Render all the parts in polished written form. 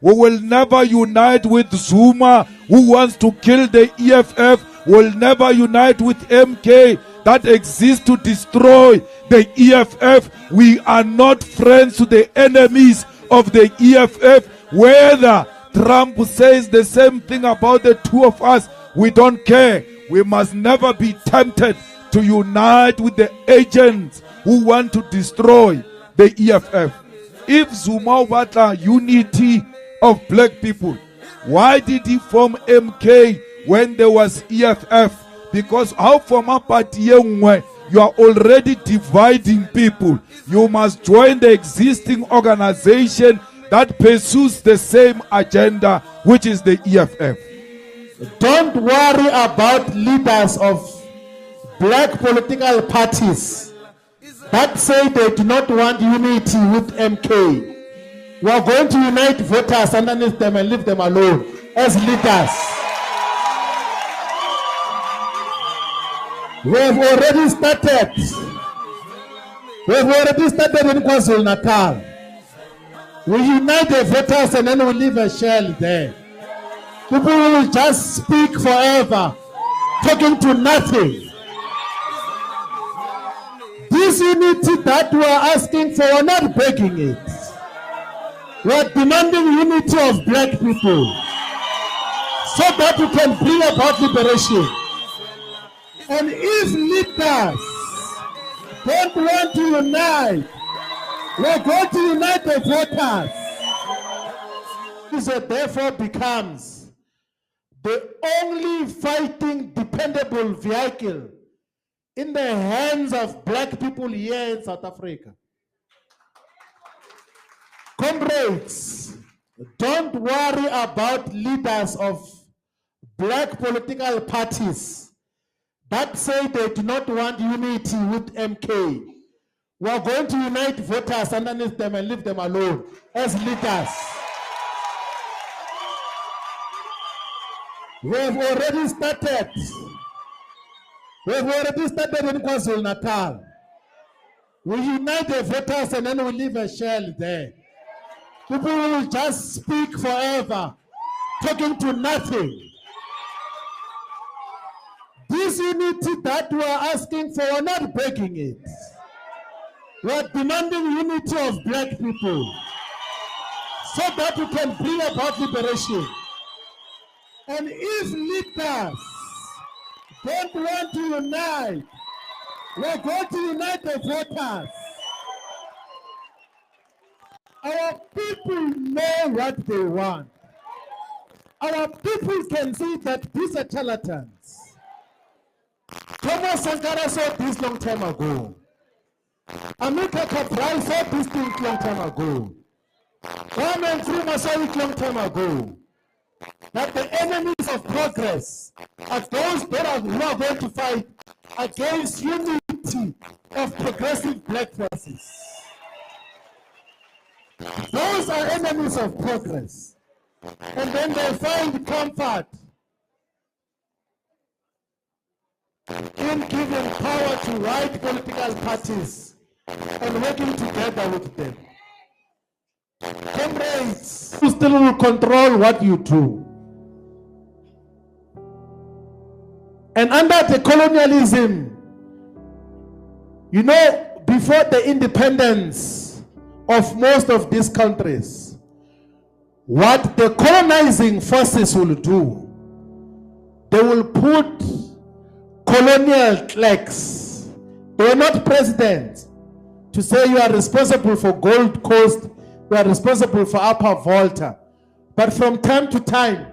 We will never unite with Zuma, who wants to kill the EFF. We'll never unite with MK that exists to destroy the EFF. We are not friends to the enemies of the EFF. Whether Trump says the same thing about the two of us, we don't care. We must never be tempted to unite with the agents who want to destroy the EFF. If Zuma Watla unity of black people, why did he form MK when there was EFF? Because how from a party you are already dividing people. You must join the existing organization that pursues the same agenda, which is the EFF. Don't worry about leaders of black political parties that say they do not want unity with MK. We are going to unite voters underneath them and leave them alone as leaders. We have already started. In KwaZulu Natal. We unite the voters and then we leave a shell there. People will just speak forever, talking to nothing. This unity that we are asking for, we're not begging it. We are demanding unity of black people so that we can bring about liberation. And if leaders don't want to unite, we're going to unite the voters. So therefore becomes the only fighting dependable vehicle in the hands of black people here in South Africa. Comrades, don't worry about leaders of black political parties that say they do not want unity with MK. We are going to unite voters underneath them and leave them alone as leaders. We have already started. In KwaZulu Natal. We unite the voters and then we leave a shell there. People will just speak forever, talking to nothing. This unity that we are asking for, we're not begging it. We are demanding unity of black people so that we can bring about liberation. And if leaders don't want to unite, we're going to unite the voters. Our people know what they want. Our people can see that these are charlatans. Thomas Sankara saw this long time ago. Amika Cabral saw this thing long time ago. Kwame Nkrumah saw it long time ago. That the enemies of progress are those who are going to fight against unity of progressive black forces. Those are enemies of progress. And then they find comfort in giving power to white political parties and working together with them. Comrades, you still will control what you do. And under the colonialism, you know, before the independence of most of these countries, what the colonizing forces will do, they will put colonial clerks. They are not presidents to say you are responsible for Gold Coast, you are responsible for Upper Volta. But from time to time,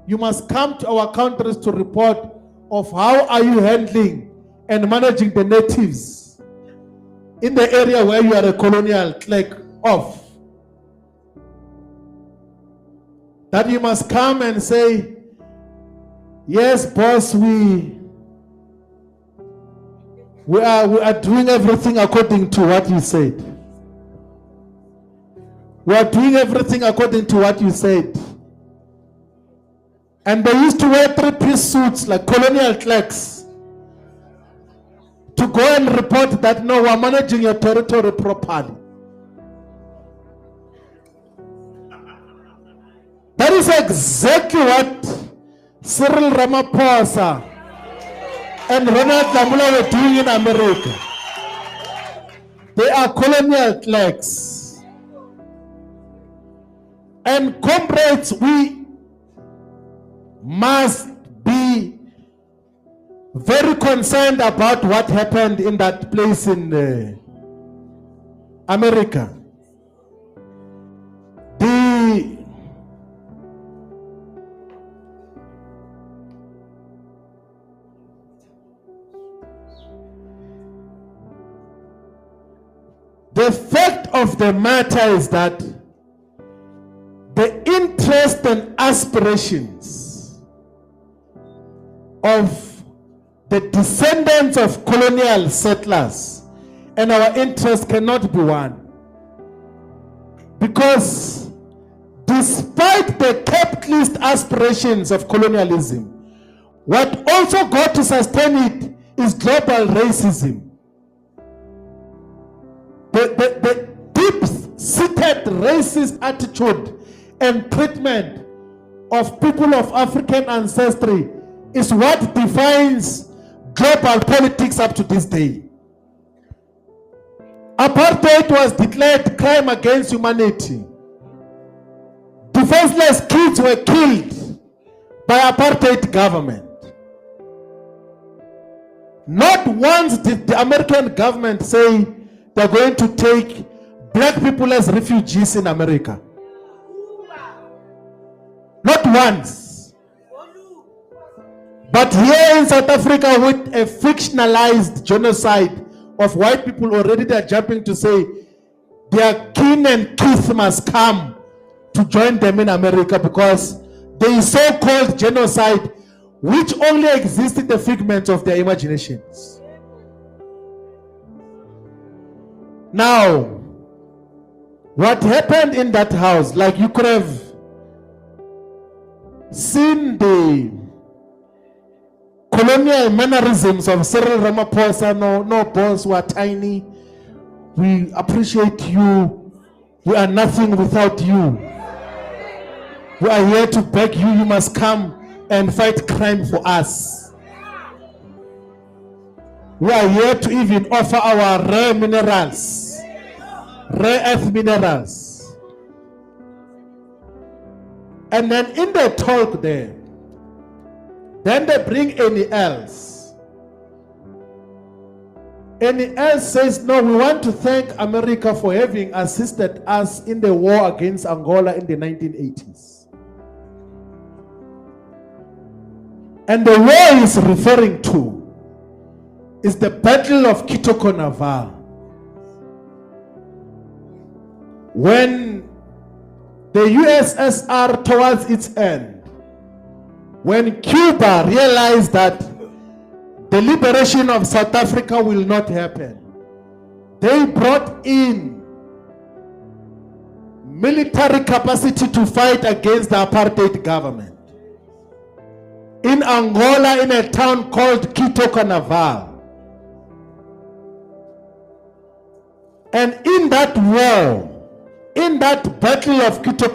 you must come to our countries to report of how are you handling and managing the natives in the area where you are a colonial clerk of. That you must come and say, yes, boss, we are doing everything according to what you said. We are doing everything according to what you said. And they used to wear three-piece suits like colonial clerks to go and report that, no, we are managing your territory properly. is exactly what Cyril Ramaphosa and Ronald Lamola were doing in America. They are colonial flags. And comrades, we must be very concerned about what happened in that place in America. The fact of the matter is that the interest and aspirations of the descendants of colonial settlers and our interest cannot be one. Because despite the capitalist aspirations of colonialism, what also got to sustain it is global racism. The deep-seated racist attitude and treatment of people of African ancestry is what defines global politics up to this day. Apartheid was declared crime against humanity. Defenseless kids were killed by apartheid government. Not once did the American government say they're going to take black people as refugees in America. Not once. But here in South Africa, with a fictionalized genocide of white people, already they're jumping to say their kin and kith must come to join them in America because there is so-called genocide which only exists in the figments of their imaginations. Now, what happened in that house, like you could have seen the colonial mannerisms of Cyril Ramaphosa. No boss, we are tiny. We appreciate you. We are nothing without you. We are here to beg you. You must come and fight crime for us. We are here to even offer our rare minerals, rare earth minerals. And then in the talk there, then they bring any else. Any else says, no, we want to thank America for having assisted us in the war against Angola in the 1980s. And the war he's referring to is the Battle of Kito, when the USSR towards its end, when Cuba realized that the liberation of South Africa will not happen, they brought in military capacity to fight against the apartheid government. In Angola, in a town called Kito. And in that war, in that battle of Kito,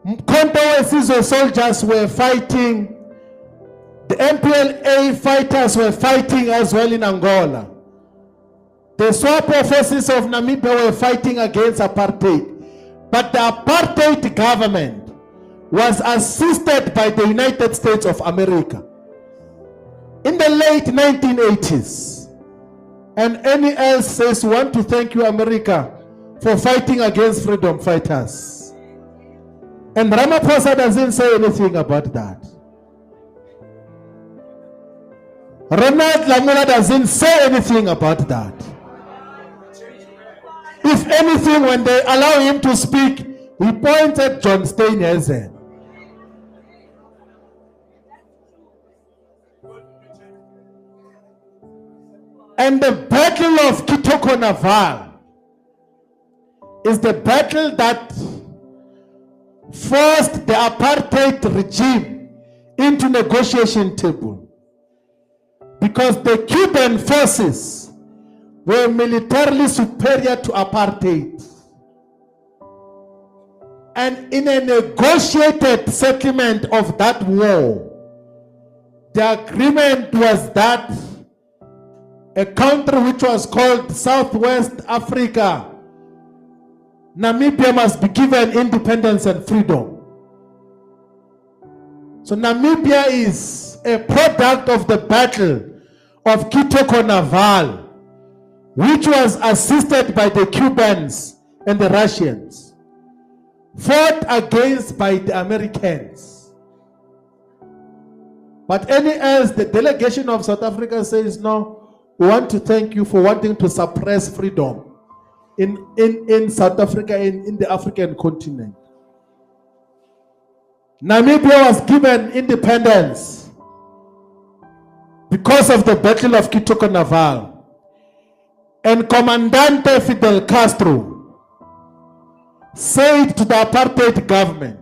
Mkhonto soldiers were fighting. The MPLA fighters were fighting as well in Angola. The SWAPO forces of Namibia were fighting against apartheid. But the apartheid government was assisted by the United States of America in the late 1980s. And any else says, we want to thank you, America, for fighting against freedom fighters. And Ramaphosa doesn't say anything about that. Ronald Lamola doesn't say anything about that. If anything, when they allow him to speak, he points at John Steinhausen. And the Battle of Kito is the battle that forced the apartheid regime into negotiation table, because the Cuban forces were militarily superior to apartheid. And in a negotiated settlement of that war, the agreement was that a country which was called Southwest Africa, Namibia, must be given independence and freedom. So Namibia is a product of the battle of Kito, which was assisted by the Cubans and the Russians, fought against by the Americans. But as the delegation of South Africa says, no, we want to thank you for wanting to suppress freedom in South Africa, in the African continent. Namibia was given independence because of the Battle of Kito, and Comandante Fidel Castro said to the apartheid government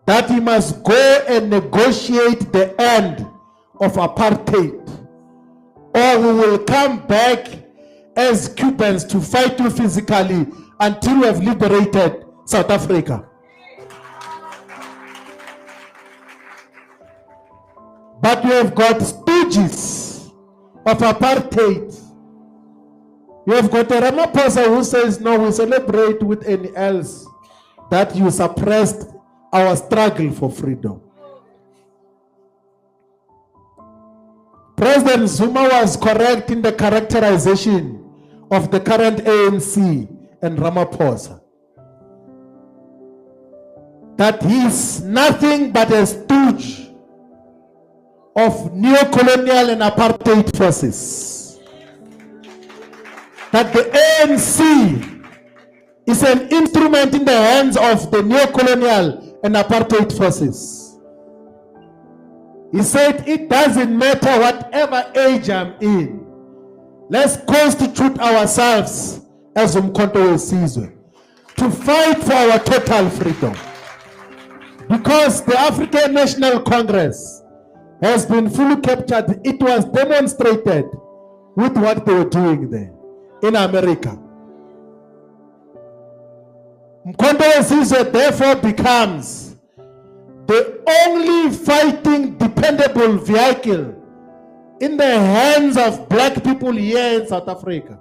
that he must go and negotiate the end of apartheid, or we will come back as Cubans to fight you physically until we have liberated South Africa. But we have got stooges of apartheid. You have got a Ramaphosa who says, no, we celebrate with any else that you suppressed our struggle for freedom. President Zuma was correct in the characterization of the current ANC and Ramaphosa, that he is nothing but a stooge of neocolonial and apartheid forces. That the ANC is an instrument in the hands of the neocolonial and apartheid forces. He said, it doesn't matter whatever age I'm in, let's constitute ourselves as Umkhonto weSizwe to fight for our total freedom. Because the African National Congress has been fully captured. It was demonstrated with what they were doing there in America. Umkhonto weSizwe therefore becomes the only fighting dependable vehicle in the hands of black people here in South Africa.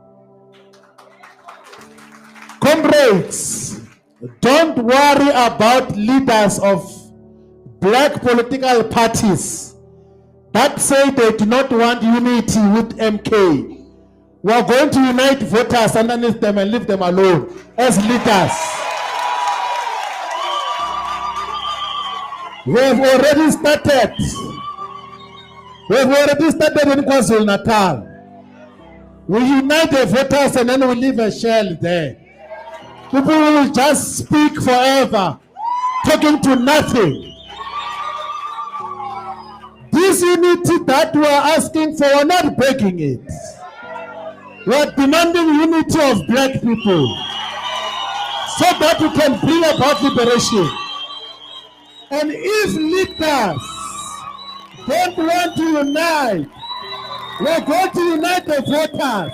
Comrades, don't worry about leaders of black political parties that say they do not want unity with MK. We are going to unite voters underneath them and leave them alone as leaders. We have already started. In KwaZulu-Natal. We unite the voters and then we leave a shell there. People will just speak forever, talking to nothing. This unity that we are asking for, we're not begging it. We are demanding unity of black people so that we can bring about liberation. And if leaders don't want to unite, we're going to unite the voters.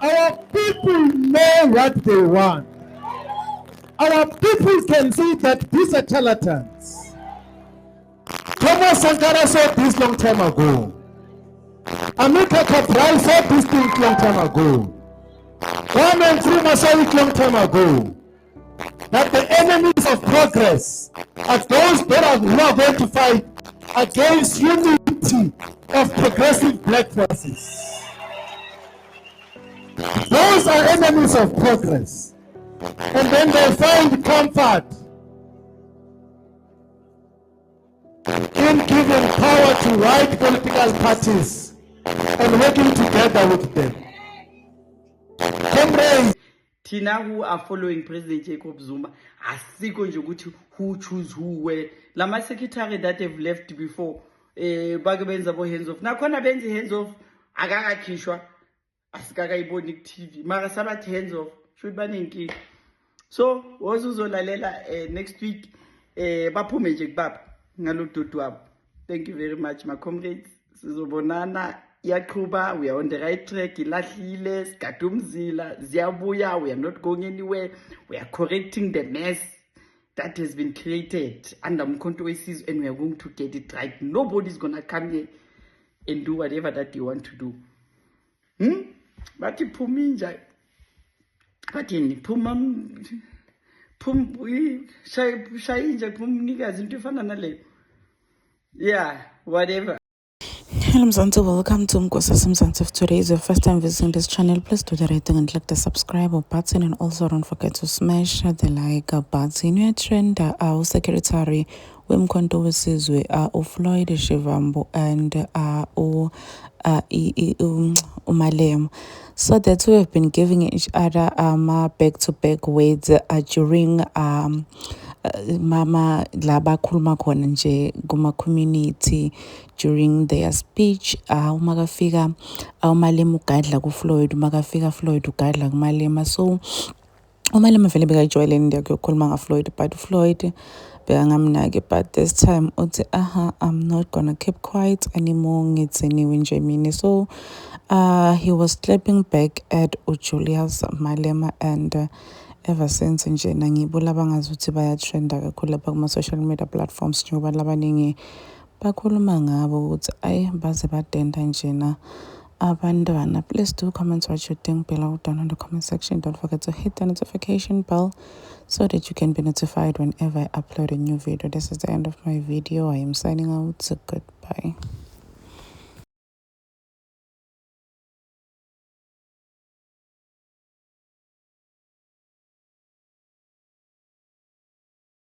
Our people know what they want. Our people can see that these are charlatans. Thomas Sankara said this long time ago. Amika Cabral said this thing long time ago. Kwame Nkrumah said it long time ago. That the enemies of progress are those who are going to fight against unity of progressive black forces. Those are enemies of progress. And then they find comfort in giving power to white political parties and working together with them. Comrades, Tina who are following President Jacob Zuma, asiko nje ukuthi who choose who where. Lama secretary that have left before, bagabenza bo hands off. Nakhona benza hands off, akakakhishwa, asikakayiboni TV. Mara sabathi hands off, should banenki. So, wazuzolalela next week, baphume nje kubaba ngalo dudu wabo. Thank you very much, my comrades. Sizobonana iyaqhuba, we are on the right track, ilahlile, sigade umzila, ziyabuya, we are not going anywhere, we are correcting the mess that has been created under Mkhonto wesizwe, and we are going to get it right. Nobody's gonna come here and do whatever that they want to do. Bathi phuma inja, bathi niphuma shaya inja, phuma umnikazi, into efana naleyo. Yeah, whatever. Hello Mzansi, welcome to Mkosas Mzansi. If today is your first time visiting this channel, please do the right thing and click the subscribe button, and also don't forget to smash the like button. We are trend our secretary Mkhonto wesizwe Floyd, Shivambu, and Malema. So the two have been giving each other back-to-back words during mama laba khuluma khona nje kuma community during their speech. Uma kafika uMalema ugadla ku Floyd, uma kafika Floyd ugadla ku Malema. So uMalema vele bekajwayele into yokukhuluma nga Floyd, but Floyd bekangamnaki. But this time uthi I'm not gonna keep quiet anymore, ngitseniwe nje mina. So he was clapping back at Julius, Malema, and ever since nje nangibula bangazuthi bayatrenda kakhulu lapha kuma social media platforms njengoba labaningi bakhuluma ngabo ukuthi ay baze badenda njena abantwana. Please do comment what you think below down in the comment section. Don't forget to hit the notification bell so that you can be notified whenever I upload a new video. This is the end of my video. I am signing out. So goodbye.